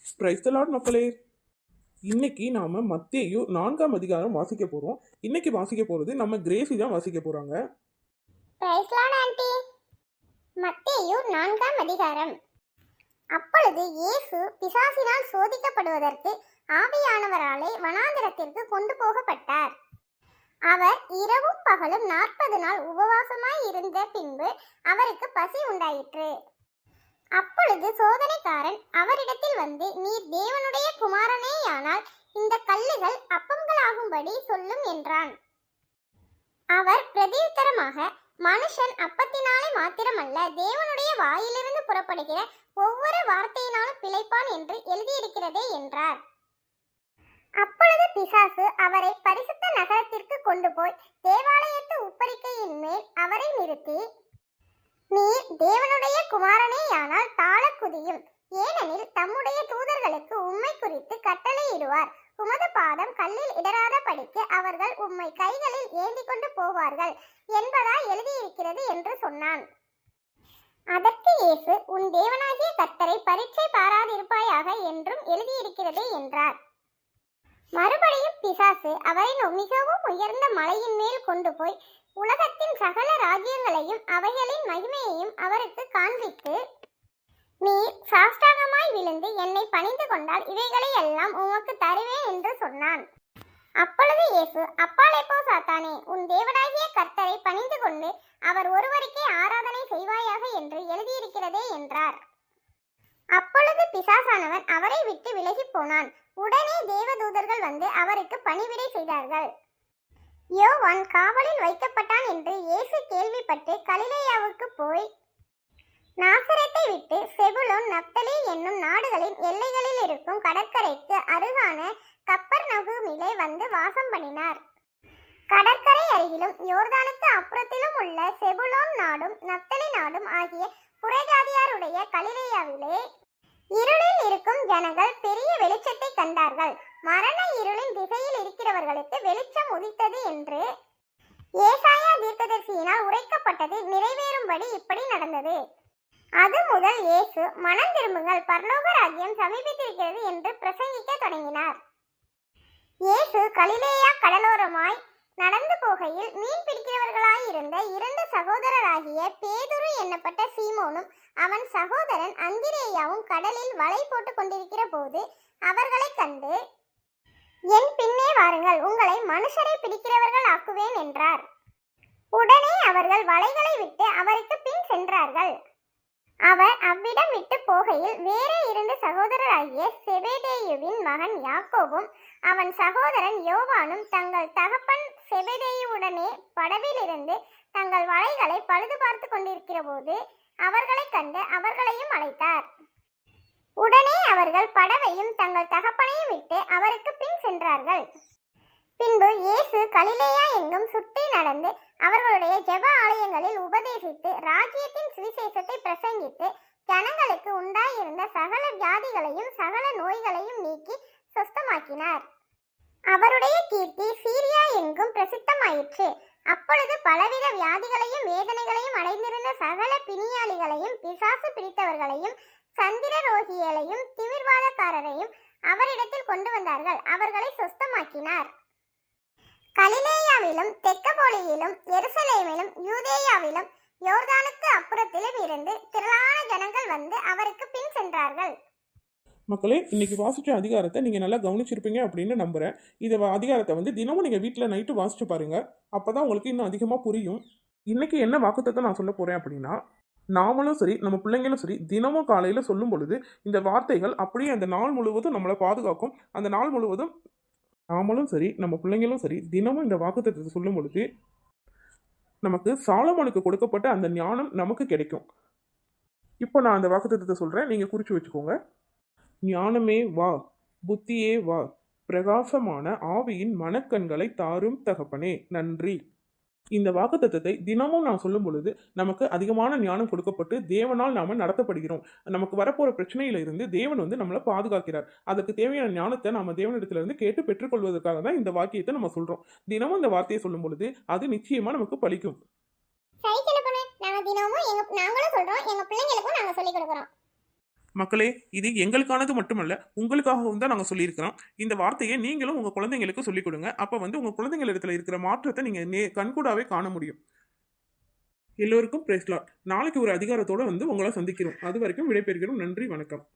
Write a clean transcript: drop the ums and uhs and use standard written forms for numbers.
Praise the Lord மக்களே. இன்னைக்கு நாம மத்தேயு 4ஆம் அதிகாரம் வாசிக்க போறோம். இன்னைக்கு வாசிக்க போறது நம்ம கிரேசி தான் வாசிக்க போறாங்க. Praise Lord aunty. மத்தேயு 4ஆம் அதிகாரம். அப்பொழுது இயேசு பிசாசினால் சோதிக்கப்படுவதற்கு ஆவியானவராலே வனாந்தரத்திற்கு கொண்டு போகப்பட்டார். அவர் இரவும் பகலும் 40 நாள் உபவாசமாய் இருந்த பின்பு அவருக்கு பசி உண்டாயிற்று. அப்பொழுது சோதனைக்காரன் அவரிடத்தில் வந்து, நீர் தேவனுடைய குமாரனேயானால் இந்த கல்லுகள் அப்பங்களாகும்படி சொல்லும் என்றான். அவர் பிரதியுத்தரமாக, மனுஷன் அப்பத்தினாலே மாத்திரமல்ல, தேவனுடைய வாயிலிருந்து புறப்படுகிற ஒவ்வொரு வார்த்தையினாலும் பிழைப்பான் என்று எழுதியிருக்கிறதே என்றார். அப்பொழுது பிசாசு அவரை பரிசுத்த நகரத்திற்கு கொண்டு போய் தேவாலயத்து உப்பரிக்கையின் மேல் அவரை நிறுத்தி, நீர் தேவனுடைய குமாரனேயானால் தாழ குதியும், ஏனெனில் தம்முடைய தூதர்களுக்கு உம்மை குறித்து கட்டளையிடுவார். உமது பாதம் கல்லில் இடராத படிக்கு அவர்கள் உம்மை கைகளில் ஏந்தி கொண்டு போவார்கள் என்பதாய் எழுதியிருக்கிறது என்று சொன்னான். அதற்கு இயேசு, உன் தேவனாகிய கர்த்தரை பரீட்சை பாராதிருப்பாயாக என்றும் எழுதியிருக்கிறதே என்றார். மறுபடியும் பிசாசு அவரை மிகவும் உயர்ந்த மலையின் மேல் கொண்டு போய் உலகத்தின் சகல ராஜ்யங்களையும் அவைகளின் மகிமையையும் அவருக்கு காண்பித்து, நீர் சாஷ்டாங்கமாய் விழுந்து என்னை பணிந்து கொண்டால் இவைகளை எல்லாம் உமக்கு தருவேன் என்று சொன்னான். அப்பொழுது இயேசு, அப்பாலே போ சாத்தானே, உன் தேவனாகிய கர்த்தரை பணிந்து கொண்டு அவர் ஒருவருக்கே ஆராதனை செய்வாயாக என்று எழுதியிருக்கிறதே என்றார். அப்பொழுது பிசாசானவன் அவரை விட்டு விலகி போனான். உடனே தேவதூதர்கள் வந்து அவருக்கு பணிவிடை செய்தார்கள். யோவான் காவலில் வைக்கப்பட்டான் என்று இயேசு கேள்விப்பட்டு கலிலேயாவுக்கு போய் நாசரேத்தை விட்டு செபுலோன் நப்தலி என்னும் நாடுகளின் எல்லைகளில் இருக்கும் கடற்கரைக்கு அருகான கப்பர்நகூமிலே வந்து வாசம் பண்ணினார். கடற்கரை அருகிலும் யோர்தானுக்கு அப்புறத்திலும் உள்ள செபுலோன் நாடும் நப்தலி நாடும் ஆகிய புறஜாதியாருடைய கலிலேயாவிலே இருளில் இருக்கும் ஜனங்கள் பெரிய வெளிச்சத்தை கண்டார்கள். மரண இருளின் திசையில் இருக்கிறவர்களுக்கு வெளிச்சம் உதித்தது என்று ஏசாயா தீர்க்கதரிசியினால் உரைக்கப்பட்டது நிறைவேறும்படி இப்படி நடந்தது. அது முதல் இயேசு, மனம் திரும்புங்கள், பரலோக ராஜ்யம் சமீபித்திருக்கிறது என்று பிரசங்கிக்க தொடங்கினார். இயேசு கலிலேயா கடலோரமாய் நடந்து போகையில் மீன் பிடிக்கிறவர்களாயிருந்த 2 சகோதரராகிய பேதுரு என்னப்பட்ட சீமோனும் அவன் சகோதரன் அந்திரேயாவும் கடலில் வலை போட்டு கொண்டிருக்கிற போது அவர்களை கண்டு, என் பின்னே வாருங்கள், உங்களை மனுஷரை பிடிக்கிறவர்கள் ஆக்குவேன் என்றார். உடனே அவர்கள் வலைகளை விட்டு அவருக்கு பின் சென்றார்கள். அவர் அவ்விடம் விட்டு போகையில் வேறே 2 சகோதரராகிய செபெதேயுவின் மகன் யாக்கோபும் அவன் சகோதரன் யோவானும் தங்கள் தகப்பன் செபெதேயுவுடனே படவிலிருந்து தங்கள் வலைகளை பழுது பார்த்து கொண்டிருக்கிற போது அவர்களை கண்டு அவர்களையும் அழைத்தார். உடனே அவர்கள் படவையும் தங்கள் தகப்பனையும் விட்டு அவருக்கு பின் சென்றார்கள். பின்பு இயேசு கலிலேயா எங்கும் சுற்றி நடந்து அவர்களுடைய ஜெப ஆலயங்களில் உபதேசித்து ராஜ்யத்தின் சுவிசேஷத்தை பிரசங்கித்து ஜனங்களுக்கு உண்டாயிருந்த சகல வியாதிகளையும் சகல நோய்களையும் நீக்கி சுஸ்தமாக்கினார். அவருடைய கீர்த்தி சீரியா எங்கும் பிரசித்தமாயிற்று. அப்பொழுது பலவித வியாதிகளையும் வேதனைகளையும் அடைந்திருந்த சகல பிணியாளிகளையும் பிசாசு பிடித்தவர்களையும் சந்திர ரோகிகளையும் திமிர்வாதக்காரரையும் அவரிடத்தில் கொண்டு வந்தார்கள். அவர்களை சுஸ்தமாக்கினார். கலிலேயாவிலும் தெக்கப்போலியிலும் எருசலேமிலும் யூதேயாவிலும் யோர்தானுக்கு அப்புறத்திலும் இருந்து திரளான ஜனங்கள் வந்து அவருக்கு பின் சென்றார்கள். மக்களே, இன்னைக்கு வாசிச்ச அதிகாரத்தை நீங்க நல்லா கவனிச்சிருப்பீங்க அப்படின்னு நம்புறேன். இந்த அதிகாரத்தை தினமும் நீங்க வீட்டில் நைட்டு வாசிச்சு பாருங்க. அப்பதான் உங்களுக்கு இன்னும் அதிகமா புரியும். இன்னைக்கு என்ன வாக்குத்தத்தை நான் சொல்ல போறேன் அப்படின்னா, நாமளும் சரி நம்ம பிள்ளைங்களும் சரி தினமும் காலையில சொல்லும் பொழுது இந்த வார்த்தைகள் அப்படியே அந்த நாள் முழுவதும் நம்மளை பாதுகாக்கும். அந்த நாள் முழுவதும் நாமளும் சரி நம்ம பிள்ளைங்களும் சரி தினமும் இந்த வாக்குத்தத்தத்தை சொல்லும் பொழுது நமக்கு சாலமோனுக்கு கொடுக்கப்பட்ட அந்த ஞானம் நமக்கு கிடைக்கும். இப்போ நான் அந்த வாக்குத்தத்தத்தை சொல்றேன், நீங்க குறிச்சு வச்சுக்கோங்க. ஞானமே வா, புத்தியே வா, பிரகாசமான ஆவியின் மனக்கண்களை தாரும் தகப்பனே நன்றி. இந்த வாக்குத்தத்தத்தை தினமும் நான் சொல்லும் பொழுது நமக்கு அதிகமான ஞானம் கொடுக்கப்பட்டு தேவனால் நாம நடத்தப்படுகிறோம். நமக்கு வரப்போற பிரச்சனையில இருந்து தேவன் நம்மளை பாதுகாக்கிறார். அதுக்கு தேவையான ஞானத்தை நாம தேவனிடத்துல இருந்து கேட்டு பெற்றுக்கொள்வதற்காக தான் இந்த வாக்கியத்தை நம்ம சொல்றோம். தினமும் இந்த வார்த்தையை சொல்லும் பொழுது அது நிச்சயமா நமக்கு பலிக்கும். நாங்களும் சொல்றோம், எங்க பிள்ளைங்களுக்கும் நாங்க சொல்லிக் கொடுக்கிறோம். மக்களே, இது எங்களுக்கானது மட்டுமல்ல, உங்களுக்காகவும் தான் நாங்க சொல்லியிருக்கிறோம். இந்த வார்த்தையை நீங்களும் உங்க குழந்தைங்களுக்கு சொல்லிக் கொடுங்க. அப்ப வந்து உங்க குழந்தைங்களிடத்துல இருக்கிற மாற்றத்தை நீங்க கண்கூடாவே காண முடியும். எல்லோருக்கும் பிரைஸ் லார்ட். நாளைக்கு ஒரு அதிகாரத்தோட வந்து உங்களை சந்திக்கிறோம். அது வரைக்கும் விடைபெறுகிறோம். நன்றி, வணக்கம்.